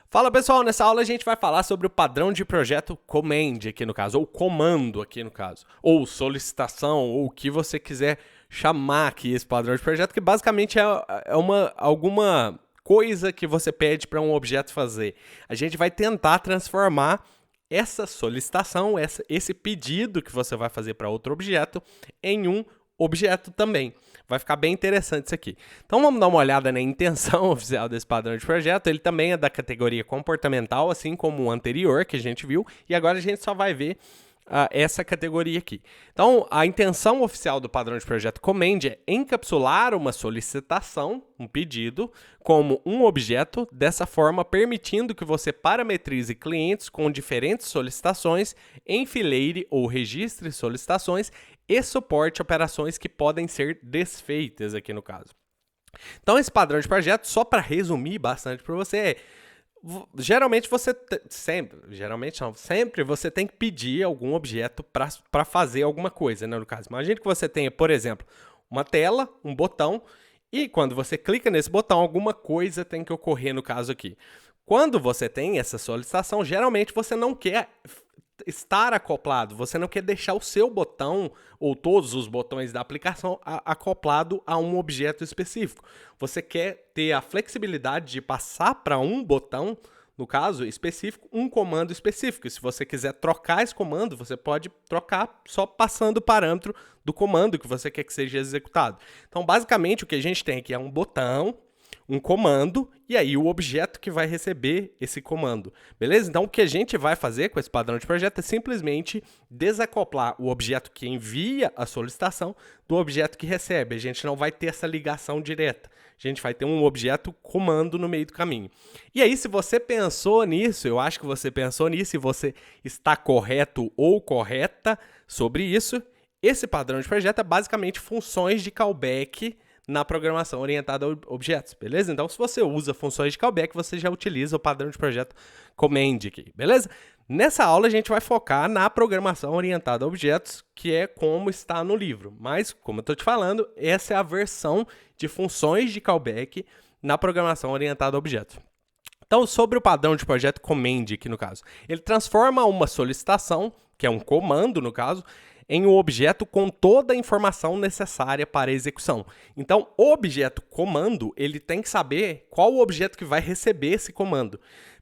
Fala pessoal, nessa aula a gente vai falar sobre o padrão de projeto command aqui no caso, ou comando aqui no caso, ou solicitação, ou o que você quiser chamar aqui esse padrão de projeto, que basicamente é alguma coisa que você pede para um objeto fazer. A gente vai tentar transformar essa solicitação, esse pedido que você vai fazer para outro objeto, em um objeto também. Vai ficar bem interessante isso aqui. Então vamos dar uma olhada na intenção oficial desse padrão de projeto. Ele também é da categoria comportamental, assim como o anterior que a gente viu. E agora a gente só vai ver essa categoria aqui. Então, a intenção oficial do padrão de projeto command é encapsular uma solicitação, um pedido, como um objeto, dessa forma permitindo que você parametrize clientes com diferentes solicitações, enfileire ou registre solicitações e suporte operações que podem ser desfeitas aqui no caso. Então, esse padrão de projeto, só para resumir bastante para você, geralmente sempre você tem que pedir algum objeto para fazer alguma coisa, né, no caso. Imagina que você tenha, por exemplo, uma tela, um botão, e quando você clica nesse botão, alguma coisa tem que ocorrer no caso aqui. Quando você tem essa solicitação, geralmente você não quer estar acoplado, você não quer deixar o seu botão ou todos os botões da aplicação acoplado a um objeto específico. Você quer ter a flexibilidade de passar para um botão, no caso específico, um comando específico. Se você quiser trocar esse comando, você pode trocar só passando o parâmetro do comando que você quer que seja executado. Então, basicamente, o que a gente tem aqui é um botão, um comando, e aí o objeto que vai receber esse comando, beleza? Então, o que a gente vai fazer com esse padrão de projeto é simplesmente desacoplar o objeto que envia a solicitação do objeto que recebe. A gente não vai ter essa ligação direta. A gente vai ter um objeto comando no meio do caminho. E aí, se você pensou nisso, eu acho que você pensou nisso e você está correto ou correta sobre isso, esse padrão de projeto é basicamente funções de callback na programação orientada a objetos, beleza? Então, se você usa funções de callback, você já utiliza o padrão de projeto command aqui, beleza? Nessa aula, a gente vai focar na programação orientada a objetos, que é como está no livro. Mas, como eu estou te falando, essa é a versão de funções de callback na programação orientada a objetos. Então, sobre o padrão de projeto command aqui no caso, ele transforma uma solicitação, que é um comando no caso, em um objeto com toda a informação necessária para a execução. Então, o objeto comando, ele tem que saber qual o objeto que vai receber esse comando.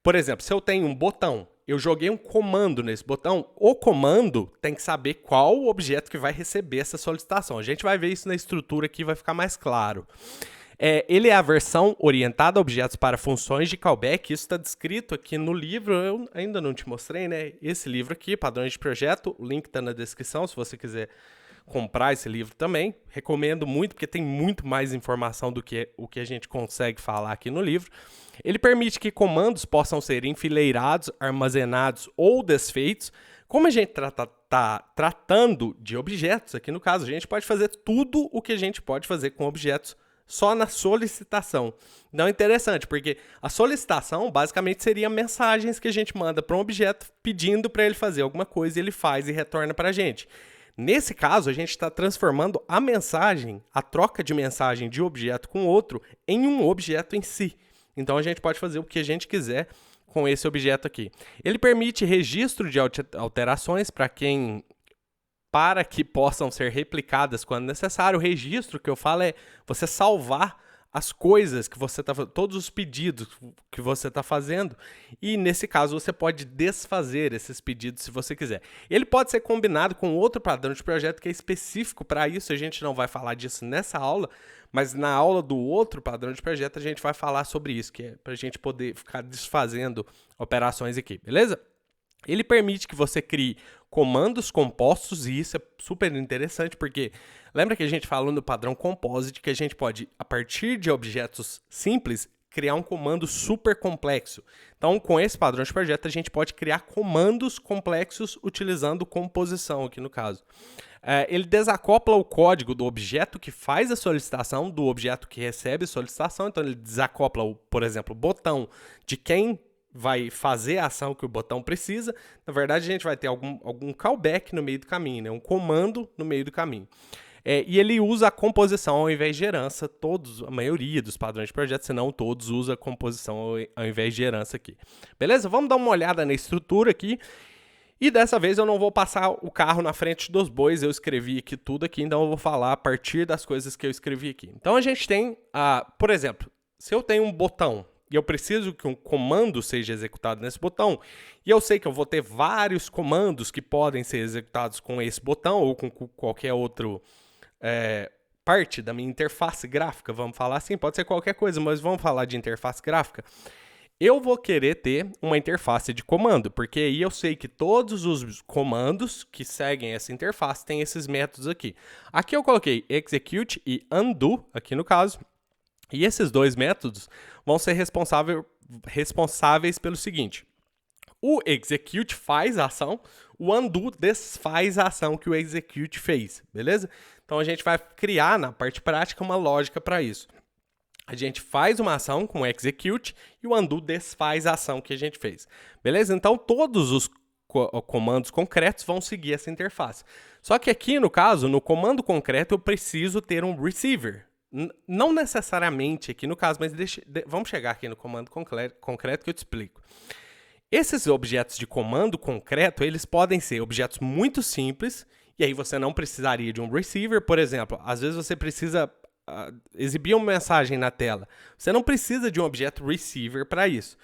Por exemplo, se eu tenho um botão, eu joguei um comando nesse botão, o comando tem que saber qual o objeto que vai receber essa solicitação. A gente vai ver isso na estrutura aqui, vai ficar mais claro. Ele é a versão orientada a objetos para funções de callback. Isso está descrito aqui no livro, eu ainda não te mostrei, né? Esse livro aqui, Padrões de Projeto, o link está na descrição, se você quiser comprar esse livro também. Recomendo muito, porque tem muito mais informação do que o que a gente consegue falar aqui no livro. Ele permite que comandos possam ser enfileirados, armazenados ou desfeitos. Como a gente está tratando de objetos, aqui no caso, a gente pode fazer tudo o que a gente pode fazer com objetos só na solicitação. Então é interessante, porque a solicitação basicamente seria mensagens que a gente manda para um objeto pedindo para ele fazer alguma coisa e ele faz e retorna para a gente. Nesse caso, a gente está transformando a mensagem, a troca de mensagem de objeto com outro, em um objeto em si. Então a gente pode fazer o que a gente quiser com esse objeto aqui. Ele permite registro de alterações para que possam ser replicadas quando necessário. O registro que eu falo é você salvar as coisas que você está fazendo, todos os pedidos que você está fazendo, e nesse caso você pode desfazer esses pedidos se você quiser. Ele pode ser combinado com outro padrão de projeto que é específico para isso. A gente não vai falar disso nessa aula, mas na aula do outro padrão de projeto a gente vai falar sobre isso, que é para a gente poder ficar desfazendo operações aqui, beleza? Ele permite que você crie comandos compostos, e isso é super interessante, porque lembra que a gente falou no padrão composite que a gente pode, a partir de objetos simples, criar um comando super complexo. Então, com esse padrão de projeto, a gente pode criar comandos complexos utilizando composição, aqui no caso. Ele desacopla o código do objeto que faz a solicitação do objeto que recebe a solicitação. Então, ele desacopla, por exemplo, o botão de quem vai fazer a ação que o botão precisa. Na verdade, a gente vai ter algum callback no meio do caminho, né? Um comando no meio do caminho. E ele usa a composição ao invés de herança. Todos, a maioria dos padrões de projeto, se não todos, usa a composição ao invés de herança aqui. Beleza? Vamos dar uma olhada na estrutura aqui. E dessa vez eu não vou passar o carro na frente dos bois, eu escrevi aqui tudo aqui, então eu vou falar a partir das coisas que eu escrevi aqui. Então a gente tem, por exemplo, se eu tenho um botão e eu preciso que um comando seja executado nesse botão, e eu sei que eu vou ter vários comandos que podem ser executados com esse botão ou com qualquer outro parte da minha interface gráfica, vamos falar assim, pode ser qualquer coisa, mas vamos falar de interface gráfica. Eu vou querer ter uma interface de comando, porque aí eu sei que todos os comandos que seguem essa interface têm esses métodos aqui. Aqui eu coloquei execute e undo, aqui no caso, e esses dois métodos vão ser responsáveis pelo seguinte. O execute faz a ação, o undo desfaz a ação que o execute fez, beleza? Então a gente vai criar na parte prática uma lógica para isso. A gente faz uma ação com o execute e o undo desfaz a ação que a gente fez, beleza? Então todos os comandos concretos vão seguir essa interface. Só que aqui no caso, no comando concreto, eu preciso ter um receiver. Não necessariamente aqui no caso, mas vamos chegar aqui no comando concreto que eu te explico. Esses objetos de comando concreto, eles podem ser objetos muito simples, e aí você não precisaria de um receiver. Por exemplo, às vezes você precisa exibir uma mensagem na tela. Você não precisa de um objeto receiver para isso.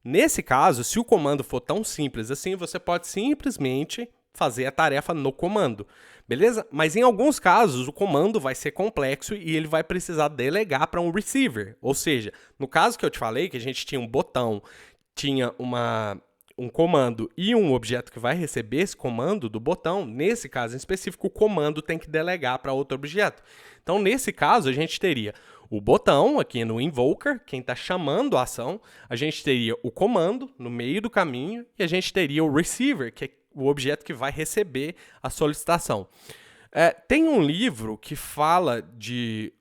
Nesse caso, se o comando for tão simples assim, você pode simplesmente fazer a tarefa no comando, beleza? Mas em alguns casos, o comando vai ser complexo e ele vai precisar delegar para um receiver. Ou seja, no caso que eu te falei, que a gente tinha um botão, tinha um comando e um objeto que vai receber esse comando do botão, nesse caso em específico, o comando tem que delegar para outro objeto. Então, nesse caso, a gente teria o botão aqui no invoker, quem está chamando a ação, a gente teria o comando no meio do caminho e a gente teria o receiver, que é o objeto que vai receber a solicitação. Tem um livro que fala de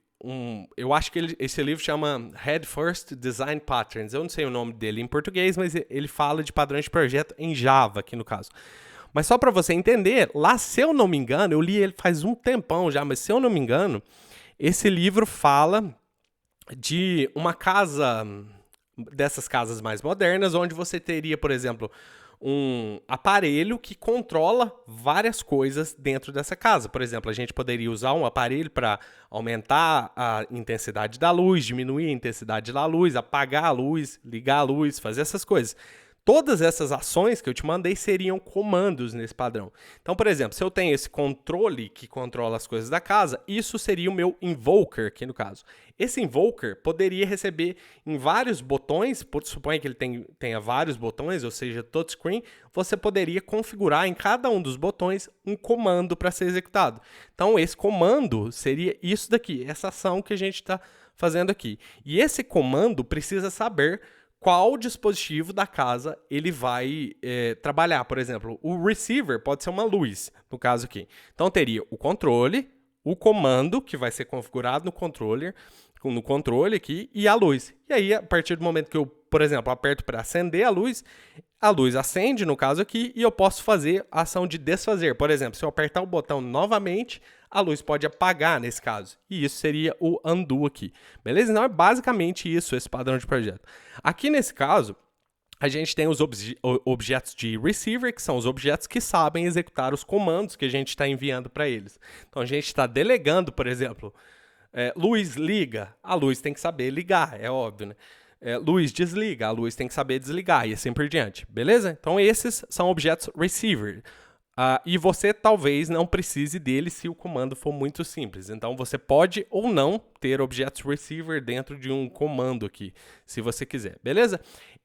eu acho que esse livro chama Head First Design Patterns. Eu não sei o nome dele em português, mas ele fala de padrões de projeto em Java, aqui no caso. Mas só para você entender, lá, se eu não me engano, eu li ele faz um tempão já, mas se eu não me engano, esse livro fala de uma casa, dessas casas mais modernas, onde você teria, por exemplo, um aparelho que controla várias coisas dentro dessa casa. Por exemplo, a gente poderia usar um aparelho para aumentar a intensidade da luz, diminuir a intensidade da luz, apagar a luz, ligar a luz, fazer essas coisas. Todas essas ações que eu te mandei seriam comandos nesse padrão. Então, por exemplo, se eu tenho esse controle que controla as coisas da casa, isso seria o meu invoker aqui no caso. Esse invoker poderia receber em vários botões, suponha que ele tenha vários botões, ou seja, touchscreen, você poderia configurar em cada um dos botões um comando para ser executado. Então, esse comando seria isso daqui, essa ação que a gente está fazendo aqui. E esse comando precisa saber qual dispositivo da casa ele vai trabalhar. Por exemplo, o receiver pode ser uma luz, no caso aqui. Então, teria o controle, o comando, que vai ser configurado no controle aqui, e a luz. E aí, a partir do momento que eu, por exemplo, aperto para acender a luz acende, no caso aqui, e eu posso fazer a ação de desfazer. Por exemplo, se eu apertar o botão novamente, a luz pode apagar nesse caso. E isso seria o undo aqui. Beleza? Então, é basicamente isso, esse padrão de projeto. Aqui nesse caso, a gente tem os objetos de receiver, que são os objetos que sabem executar os comandos que a gente está enviando para eles. Então, a gente está delegando, por exemplo, luz liga, a luz tem que saber ligar, é óbvio, né? Luz desliga, a luz tem que saber desligar e assim por diante, beleza? Então, esses são objetos receiver. E você talvez não precise dele se o comando for muito simples. Então, você pode ou não ter objetos receiver dentro de um comando aqui, se você quiser, beleza?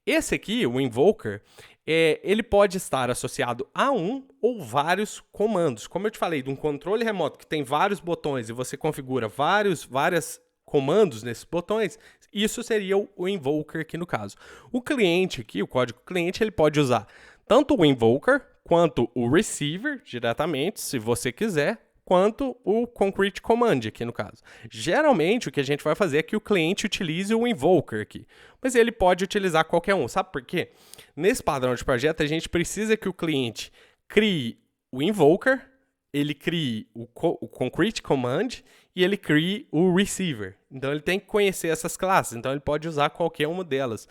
Esse aqui, o invoker, ele pode estar associado a um ou vários comandos. Como eu te falei, de um controle remoto que tem vários botões e você configura vários comandos nesses botões, isso seria o invoker aqui no caso. O cliente aqui, o código cliente, ele pode usar tanto o invoker quanto o receiver diretamente, se você quiser, quanto o concrete command aqui no caso. Geralmente o que a gente vai fazer é que o cliente utilize o invoker aqui, mas ele pode utilizar qualquer um. Sabe por quê? Nesse padrão de projeto a gente precisa que o cliente crie o invoker ele crie o concrete command e ele crie o receiver. Então ele tem que conhecer essas classes, então ele pode usar qualquer uma delas,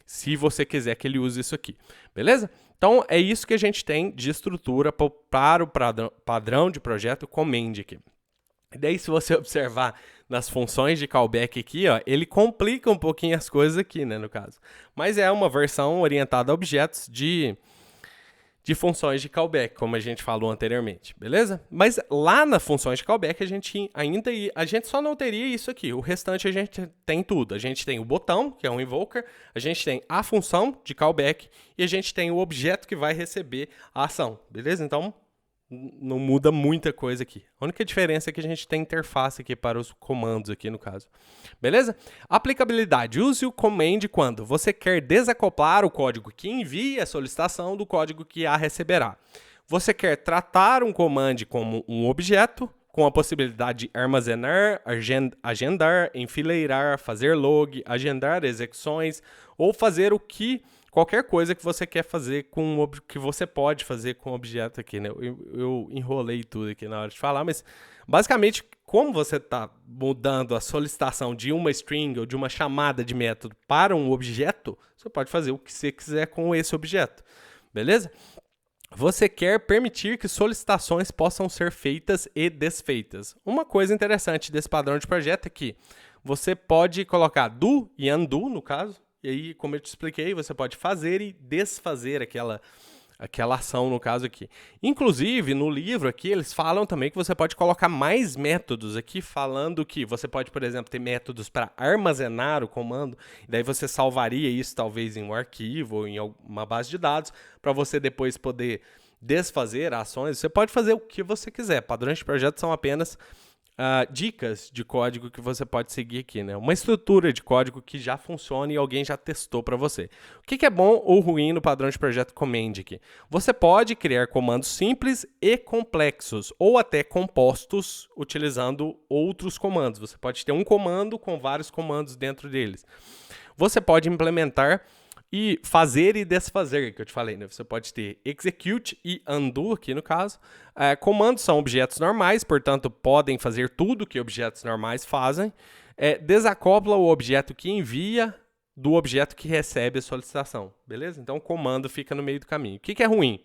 se você quiser que ele use isso aqui, beleza? Então é isso que a gente tem de estrutura para o padrão de projeto command aqui. E daí, se você observar nas funções de callback aqui, ó, ele complica um pouquinho as coisas aqui, né, no caso. Mas é uma versão orientada a objetos de funções de callback, como a gente falou anteriormente, beleza? Mas lá nas funções de callback, a gente só não teria isso aqui. O restante a gente tem tudo. A gente tem o botão, que é um invoker, a gente tem a função de callback e a gente tem o objeto que vai receber a ação, beleza? Então, não muda muita coisa aqui. A única diferença é que a gente tem interface aqui para os comandos aqui no caso. Beleza? Aplicabilidade. Use o command quando você quer desacoplar o código que envia a solicitação do código que a receberá. Você quer tratar um command como um objeto, com a possibilidade de armazenar, agendar, enfileirar, fazer log, agendar execuções ou fazer qualquer coisa que você quer fazer que você pode fazer com o objeto aqui, né? Eu enrolei tudo aqui na hora de falar, mas basicamente, como você está mudando a solicitação de uma string ou de uma chamada de método para um objeto, você pode fazer o que você quiser com esse objeto, beleza? Você quer permitir que solicitações possam ser feitas e desfeitas. Uma coisa interessante desse padrão de projeto é que você pode colocar do e undo, no caso, e aí, como eu te expliquei, você pode fazer e desfazer aquela ação, no caso aqui. Inclusive, no livro aqui, eles falam também que você pode colocar mais métodos aqui, falando que você pode, por exemplo, ter métodos para armazenar o comando, e daí você salvaria isso talvez em um arquivo ou em uma base de dados, para você depois poder desfazer ações. Você pode fazer o que você quiser. Padrões de projeto são apenas dicas de código que você pode seguir aqui, né? Uma estrutura de código que já funciona e alguém já testou para você. O que é bom ou ruim no padrão de projeto command aqui? Você pode criar comandos simples e complexos, ou até compostos, utilizando outros comandos. Você pode ter um comando com vários comandos dentro deles. Você pode implementar e fazer e desfazer, que eu te falei, né? Você pode ter execute e undo aqui no caso. Comandos são objetos normais, portanto, podem fazer tudo que objetos normais fazem. Desacopla o objeto que envia do objeto que recebe a solicitação, beleza? Então, o comando fica no meio do caminho. O que é ruim?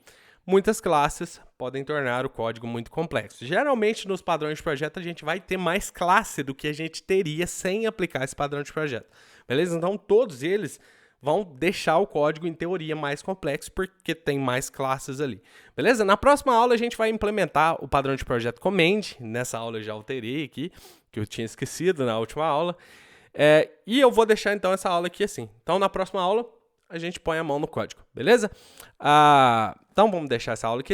Muitas classes podem tornar o código muito complexo. Geralmente, nos padrões de projeto, a gente vai ter mais classe do que a gente teria sem aplicar esse padrão de projeto, beleza? Então, todos eles vão deixar o código, em teoria, mais complexo, porque tem mais classes ali. Beleza? Na próxima aula, a gente vai implementar o padrão de projeto command. Nessa aula eu já alterei aqui, que eu tinha esquecido na última aula. E eu vou deixar, então, essa aula aqui assim. Então, na próxima aula, a gente põe a mão no código. Beleza? Então, vamos deixar essa aula aqui.